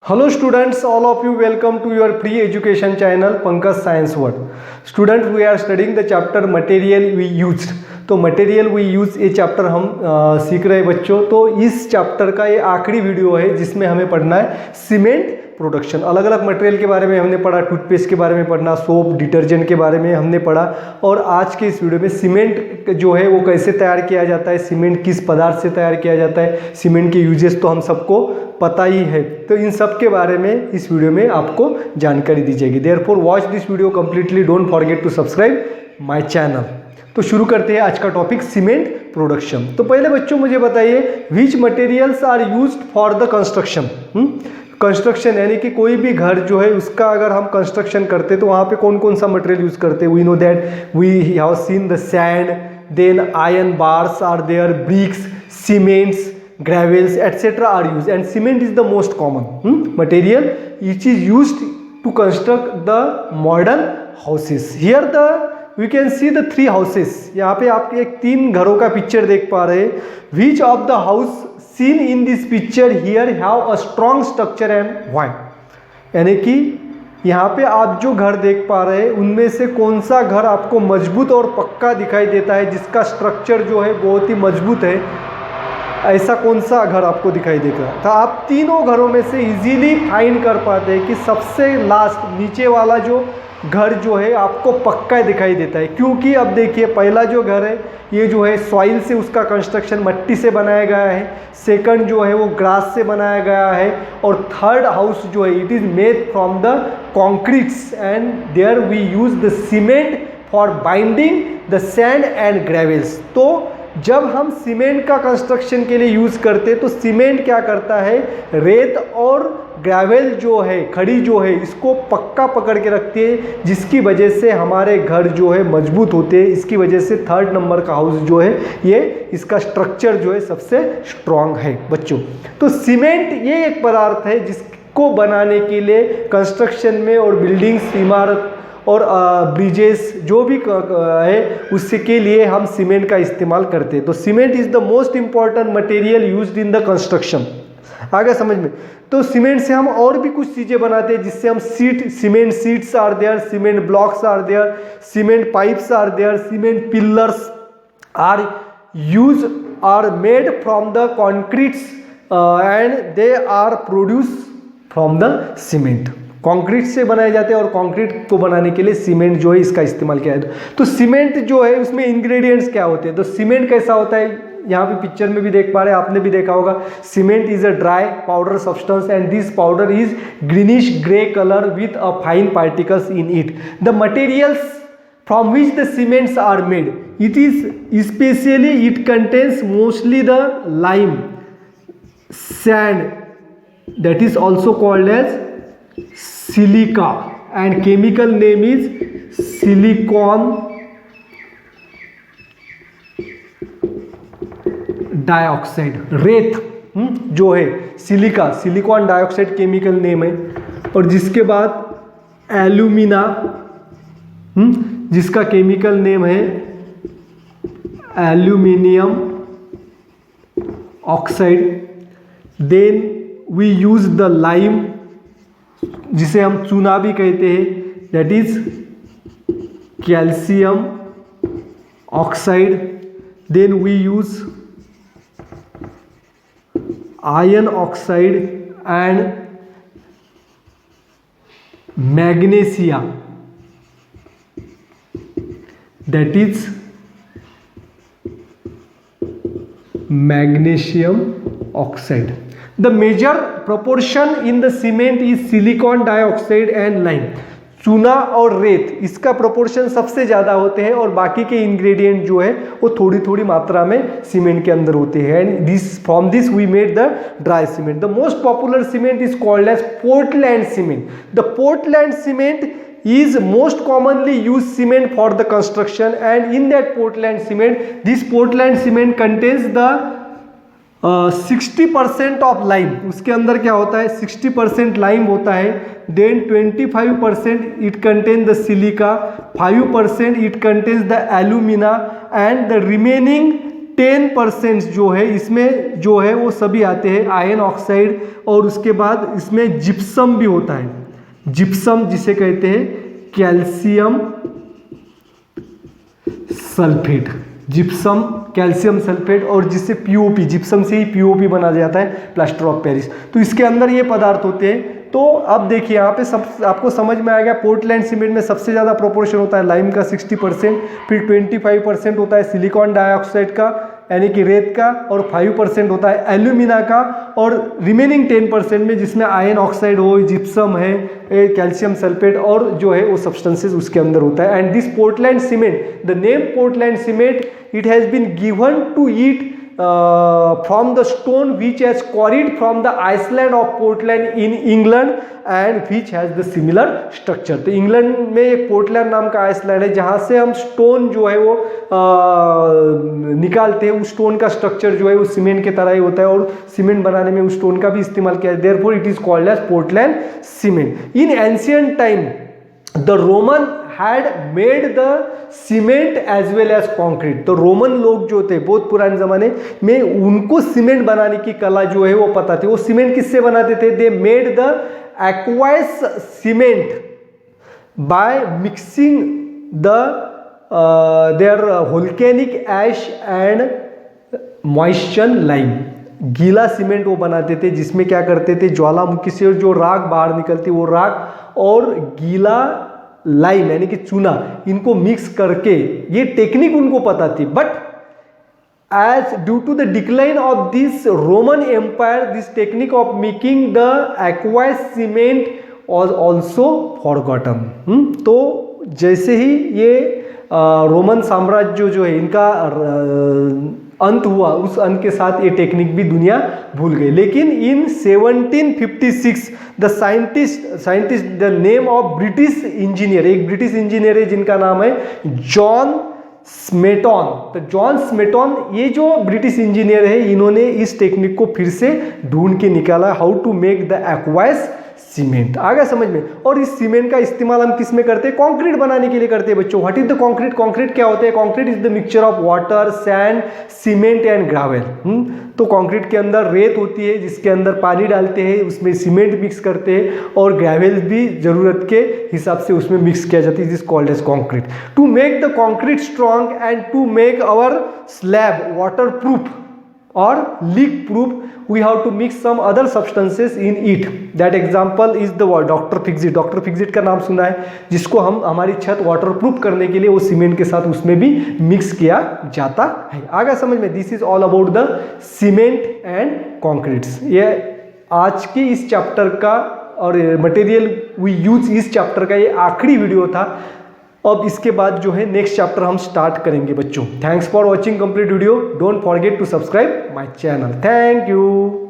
Hello students, all of you welcome to your free education channel Pankaj Science World. Students, we are studying the chapter material we used. तो material we use ये chapter हम सीख रहे हैं बच्चों। तो इस चैप्टर का ये आखिरी वीडियो है जिसमें हमें पढ़ना है सीमेंट प्रोडक्शन। अलग अलग मटेरियल के बारे में हमने पढ़ा, टूथपेस्ट के बारे में पढ़ना, सोप, डिटर्जेंट के बारे में हमने पढ़ा। और आज के इस वीडियो में सीमेंट जो है वो कैसे तैयार किया जाता है, सीमेंट किस पदार्थ से तैयार किया जाता है, सीमेंट के यूजेस तो हम सबको पता ही है। तो इन सब के बारे में इस वीडियो में आपको जानकारी दी जाएगी। Therefore watch this video completely, don't forget to subscribe my channel. तो शुरू करते हैं आज का टॉपिक सीमेंट प्रोडक्शन। तो पहले बच्चों मुझे बताइए, which materials are used for the construction. Construction यानी कि कोई भी घर जो है उसका अगर हम कंस्ट्रक्शन करते तो वहाँ पे कौन कौन सा मटेरियल यूज करते हैं। We know that we have seen the sand, then iron bars are there, bricks, cements, gravels etc. are used, and cement is the most common material which is used to construct the modern houses. Here the we can see the three houses. यहाँ पे आप एक तीन घरों का picture देख पा रहे हैं। Which of the house seen in this picture here have a strong structure and why? यानी कि यहाँ पे आप जो घर देख पा रहे हैं उनमें से कौन सा घर आपको मजबूत और पक्का दिखाई देता है, जिसका स्ट्रक्चर जो है बहुत ही मजबूत है, ऐसा कौन सा घर आपको दिखाई देगा। तो आप तीनों घरों में से इजीली फाइंड कर पाते हैं कि सबसे लास्ट नीचे वाला जो घर जो है आपको पक्का दिखाई देता है। क्योंकि अब देखिए, पहला जो घर है ये जो है सॉइल से उसका कंस्ट्रक्शन मट्टी से बनाया गया है, सेकंड जो है वो ग्रास से बनाया गया है, और थर्ड हाउस जो है it is made from the concretes and there we use the cement for binding the sand and gravels. तो जब हम सीमेंट का कंस्ट्रक्शन के लिए यूज़ करते तो सीमेंट क्या करता है, रेत और ग्रेवल जो है, खड़ी जो है, इसको पक्का पकड़ के रखती है, जिसकी वजह से हमारे घर जो है मजबूत होते हैं। इसकी वजह से थर्ड नंबर का हाउस जो है ये इसका स्ट्रक्चर जो है सबसे स्ट्रांग है बच्चों। तो सीमेंट ये एक पदार्थ है जिसको बनाने के लिए कंस्ट्रक्शन में और बिल्डिंग्स, इमारत और ब्रिजेस जो भी है उसके लिए हम सीमेंट का इस्तेमाल करते हैं। तो cement is the most important material used in the construction. आगे समझ में। तो सीमेंट से हम और भी कुछ चीज़ें बनाते हैं, जिससे हम cement sheets are there, cement blocks are there, cement pipes are there, cement pillars are use are made from the concretes and they are produce from the cement. Concrete से बनाए जाते हैं और कंक्रीट को बनाने के लिए सीमेंट जो है इसका इस्तेमाल किया जाता है। तो सीमेंट जो है उसमें इंग्रेडिएंट्स क्या होते हैं। तो सीमेंट कैसा होता है, यहाँ पे पिक्चर में भी देख पा रहे हैं, आपने भी देखा होगा। Cement is a dry powder substance and this powder is greenish grey colour with a fine particles in it. The materials from which the cements are made, it is especially it contains mostly the lime, sand, that is also called as silica, and chemical name is silicon dioxide. रेत जो है silica, silicon dioxide chemical name है। और जिसके बाद alumina जिसका chemical name है aluminium oxide. Then we use the lime जिसे हम चूना भी कहते हैं, that is calcium oxide. Then we use iron oxide and magnesia, that is magnesium oxide. The major proportion in the cement is silicon dioxide and lime. चूना और रेत इसका प्रोपोर्शन सबसे ज़्यादा होते हैं और बाकी के इंग्रेडिएंट जो है वो थोड़ी थोड़ी मात्रा में सीमेंट के अंदर होते हैं। And this from this we made the dry cement. The most popular cement is called as Portland cement. The Portland cement is most commonly used cement for the construction, and in that Portland cement, this Portland cement contains the 60% of lime. उसके अंदर क्या होता है, 60% lime होता है। Then 25% it contain the silica, 5% it contains the alumina, and the remaining 10% जो है इसमें जो है वो सभी आते हैं आयरन ऑक्साइड, और उसके बाद इसमें जिप्सम भी होता है, जिप्सम जिसे कहते हैं calcium sulphate, gypsum calcium sulphate, और जिससे पीओपी, जिप्सम से ही पीओपी बना जाता है, प्लास्टर ऑफ पेरिस। तो इसके अंदर ये पदार्थ होते हैं। तो अब देखिए यहाँ पे सब आपको समझ में आ गया, पोर्टलैंड सीमेंट में सबसे ज़्यादा प्रोपोर्शन होता है लाइम का 60%, फिर 25% होता है सिलिकॉन डाइऑक्साइड का यानी कि रेत का, और 5% होता है एल्यूमिना का, और रिमेनिंग 10% में जिसमें आयरन ऑक्साइड हो, जिप्सम है, कैल्शियम सल्फेट और जो है वो सब्सटेंसेस उसके अंदर होता है। And this Portland cement, the name Portland cement, it has been given to it from the stone which has quarried from the Iceland of Portland in England and which has the similar structure। तो England में एक Portland नाम का Iceland है जहाँ से हम stone जो है वो निकालते हैं। उस स्टोन का स्ट्रक्चर जो है वो सीमेंट के तरह ही होता है और सीमेंट बनाने में उस स्टोन का भी इस्तेमाल किया है। Therefore it is called as Portland cement. In ancient time the Roman had made the cement as well as concrete. तो रोमन लोग जो थे बहुत पुराने जमाने में, उनको सीमेंट बनाने की कला जो है वो पता थी। वो सीमेंट किससे बनाते थे? They made the aqueous cement by mixing the their volcanic ash and moisture lime. गीला सीमेंट वो बनाते थे जिसमें क्या करते थे, ज्वालामुखी से जो राख बाहर निकलती वो राख और गीला लाइम यानी कि चूना, इनको मिक्स करके, ये टेक्निक उनको पता थी। But as due to the decline of this Roman empire, this technique of making the aqueous cement was also forgotten. तो जैसे ही ये रोमन साम्राज्य जो है इनका अंत हुआ, उस अंत के साथ ये टेक्निक भी दुनिया भूल गई। लेकिन इन 1756 the scientist the name of British engineer, एक ब्रिटिश इंजीनियर है जिनका नाम है जॉन स्मेटन। तो जॉन स्मेटन ये जो ब्रिटिश इंजीनियर है, इन्होंने इस टेक्निक को फिर से ढूंढ के निकाला, how to make the aqueous cement. आ गया समझ में? और इस सीमेंट का इस्तेमाल हम किस में करते हैं? कंक्रीट बनाने के लिए करते हैं बच्चों। What is the concrete? Concrete क्या होता है? Concrete is the mixture of water, sand, cement and gravel. तो कंक्रीट के अंदर रेत होती है जिसके अंदर पानी डालते हैं, उसमें सीमेंट मिक्स करते हैं और ग्रेवल भी जरूरत के हिसाब से उसमें मिक्स किया जाता है। This called as concrete. To make the concrete strong and to make our slab waterproof or leak proof, we have to mix some other substances in it. That example is the Dr. Fixit। Doctor Fixit का नाम सुना है, जिसको हम हमारी छत water proof करने के लिए वो सीमेंट के साथ उसमें भी मिक्स किया जाता है। आगे समझ में? This is all about the cement and concretes. ये आज की इस चैप्टर का और मटेरियल वी यूज इस चैप्टर का ये आखिरी वीडियो था। अब इसके बाद जो है नेक्स्ट चैप्टर हम स्टार्ट करेंगे बच्चों। Thanks for watching complete video. Don't forget to subscribe my channel. Thank you.